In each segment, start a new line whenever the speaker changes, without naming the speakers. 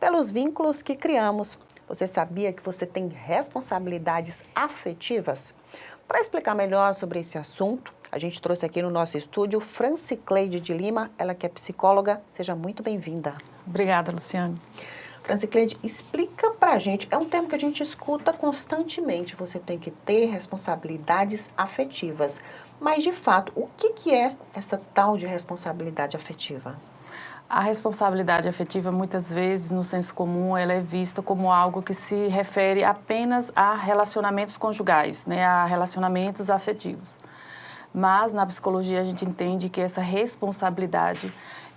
pelos vínculos que criamos. Você sabia que você tem responsabilidades afetivas? Para explicar melhor sobre esse assunto, a gente trouxe aqui no nosso estúdio Francicleide de Lima, ela que é psicóloga. Seja muito bem-vinda.
Obrigada, Luciane.
Francicleide, explica pra gente, é um termo que a gente escuta constantemente, você tem que ter responsabilidades afetivas. Mas, de fato, o que é essa tal de responsabilidade afetiva?
A responsabilidade afetiva, muitas vezes, no senso comum, ela é vista como algo que se refere apenas a relacionamentos conjugais, né, a relacionamentos afetivos. Mas, na psicologia, a gente entende que essa responsabilidade,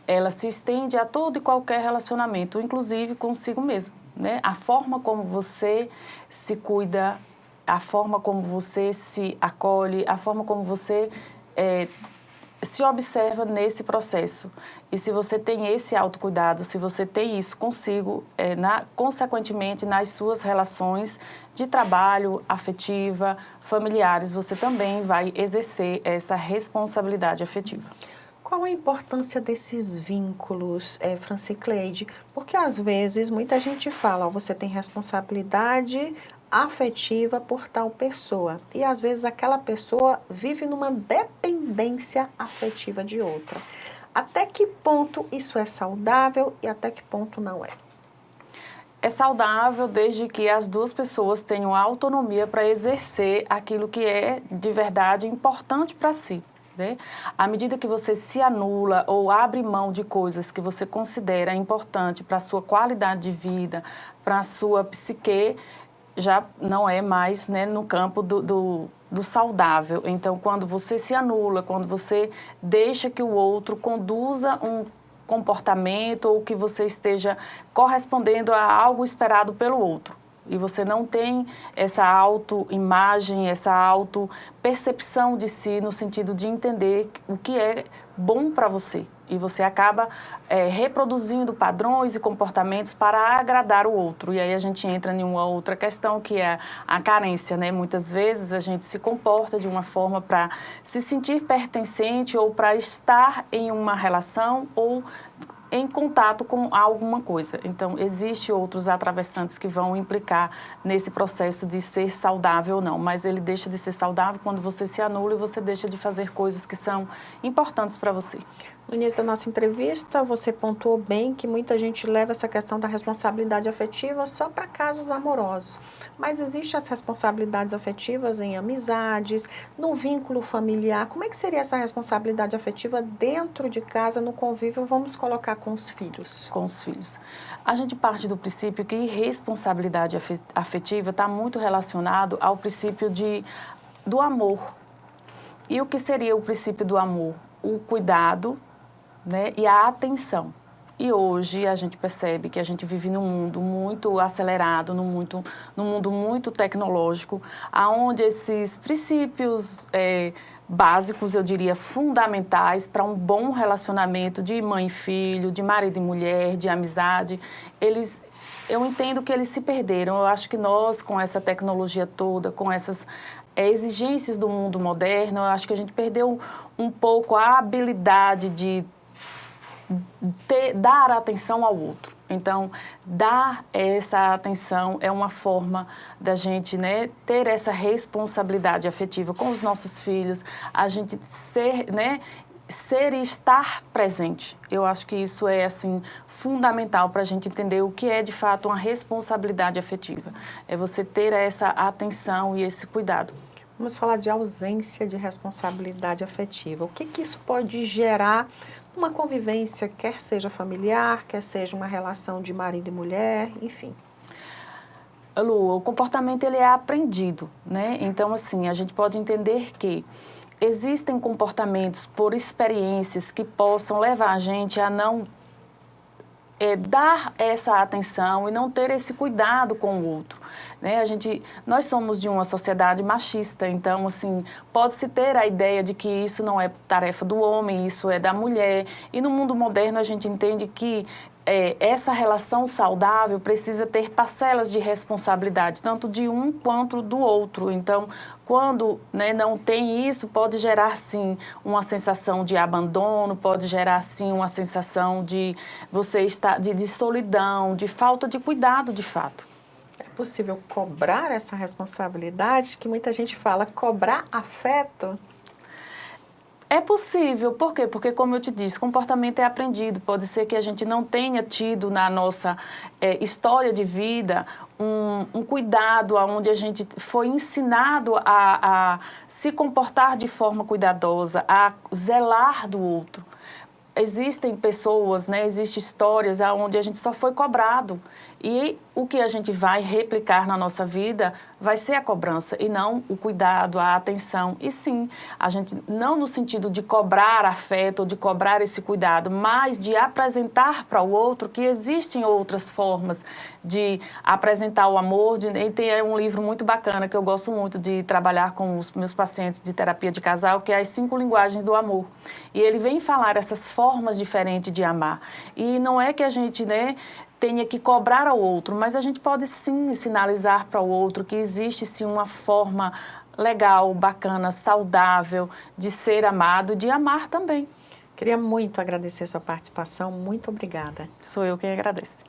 ela se estende a todo e qualquer relacionamento, inclusive consigo mesmo, né? A forma como você se cuida, a forma como você se acolhe, a forma como você se observa nesse processo. E se você tem esse autocuidado, se você tem isso consigo, consequentemente, nas suas relações de trabalho, afetiva, familiares, você também vai exercer essa responsabilidade afetiva.
Qual a importância desses vínculos, Francicleide? Porque, às vezes, muita gente fala, ó, você tem responsabilidade afetiva por tal pessoa. E, às vezes, aquela pessoa vive numa dependência afetiva de outra. Até que ponto isso é saudável e até que ponto não é?
É saudável desde que as duas pessoas tenham autonomia para exercer aquilo que é, de verdade, importante para si. Né? À medida que você se anula ou abre mão de coisas que você considera importante para a sua qualidade de vida, para a sua psique, já não é mais, né, no campo do saudável. Então, quando você se anula, quando você deixa que o outro conduza um comportamento ou que você esteja correspondendo a algo esperado pelo outro, e você não tem essa autoimagem, essa autopercepção de si, no sentido de entender o que é bom para você. E você acaba reproduzindo padrões e comportamentos para agradar o outro. E aí a gente entra em uma outra questão, que é a carência, né? Muitas vezes a gente se comporta de uma forma para se sentir pertencente ou para estar em uma relação ou em contato com alguma coisa. Então, existem outros atravessantes que vão implicar nesse processo de ser saudável ou não, mas ele deixa de ser saudável quando você se anula e você deixa de fazer coisas que são importantes para você.
No início da nossa entrevista, você pontuou bem que muita gente leva essa questão da responsabilidade afetiva só para casos amorosos. Mas existem as responsabilidades afetivas em amizades, no vínculo familiar. Como é que seria essa responsabilidade afetiva dentro de casa, no convívio, vamos colocar com os filhos?
Com os filhos. A gente parte do princípio que responsabilidade afetiva está muito relacionado ao princípio do amor. E o que seria o princípio do amor? O cuidado, né, e a atenção. E hoje a gente percebe que a gente vive num mundo muito acelerado, num mundo muito tecnológico, onde esses princípios básicos, eu diria, fundamentais para um bom relacionamento de mãe e filho, de marido e mulher, de amizade, eu entendo que eles se perderam. Eu acho que nós, com essa tecnologia toda, com essas exigências do mundo moderno, eu acho que a gente perdeu um pouco a habilidade de dar atenção ao outro. Então, dar essa atenção é uma forma da gente, né, ter essa responsabilidade afetiva com os nossos filhos, a gente ser, né, ser e estar presente. Eu acho que isso é, assim, fundamental para a gente entender o que é, de fato, uma responsabilidade afetiva. É você ter essa atenção e esse cuidado.
Vamos falar de ausência de responsabilidade afetiva. O que isso pode gerar uma convivência, quer seja familiar, quer seja uma relação de marido e mulher, enfim?
Lu, o comportamento ele é aprendido, né? Então, assim, a gente pode entender que existem comportamentos por experiências que possam levar a gente a não dar essa atenção e não ter esse cuidado com o outro, né? Nós somos de uma sociedade machista, então, assim, pode-se ter a ideia de que isso não é tarefa do homem, isso é da mulher. E no mundo moderno a gente entende que essa relação saudável precisa ter parcelas de responsabilidade, tanto de um quanto do outro. Então, quando, né, não tem isso, pode gerar, sim, uma sensação de abandono, pode gerar, sim, uma sensação de você estar de solidão, de falta de cuidado, de fato.
É possível cobrar essa responsabilidade, que muita gente fala, cobrar afeto?
É possível, por quê? Porque, como eu te disse, comportamento é aprendido. Pode ser que a gente não tenha tido na nossa história de vida um cuidado onde a gente foi ensinado a se comportar de forma cuidadosa, a zelar do outro. Existem pessoas, né, existem histórias onde a gente só foi cobrado. E o que a gente vai replicar na nossa vida vai ser a cobrança e não o cuidado, a atenção. E sim, a gente não no sentido de cobrar afeto ou de cobrar esse cuidado, mas de apresentar para o outro que existem outras formas de apresentar o amor. E tem um livro muito bacana que eu gosto muito de trabalhar com os meus pacientes de terapia de casal, que é As 5 Linguagens do Amor. E ele vem falar essas formas diferentes de amar. E não é que a gente, né, tenha que cobrar ao outro, mas a gente pode sim sinalizar para o outro que existe sim uma forma legal, bacana, saudável de ser amado e de amar também.
Queria muito agradecer sua participação, muito obrigada.
Sou eu quem agradeço.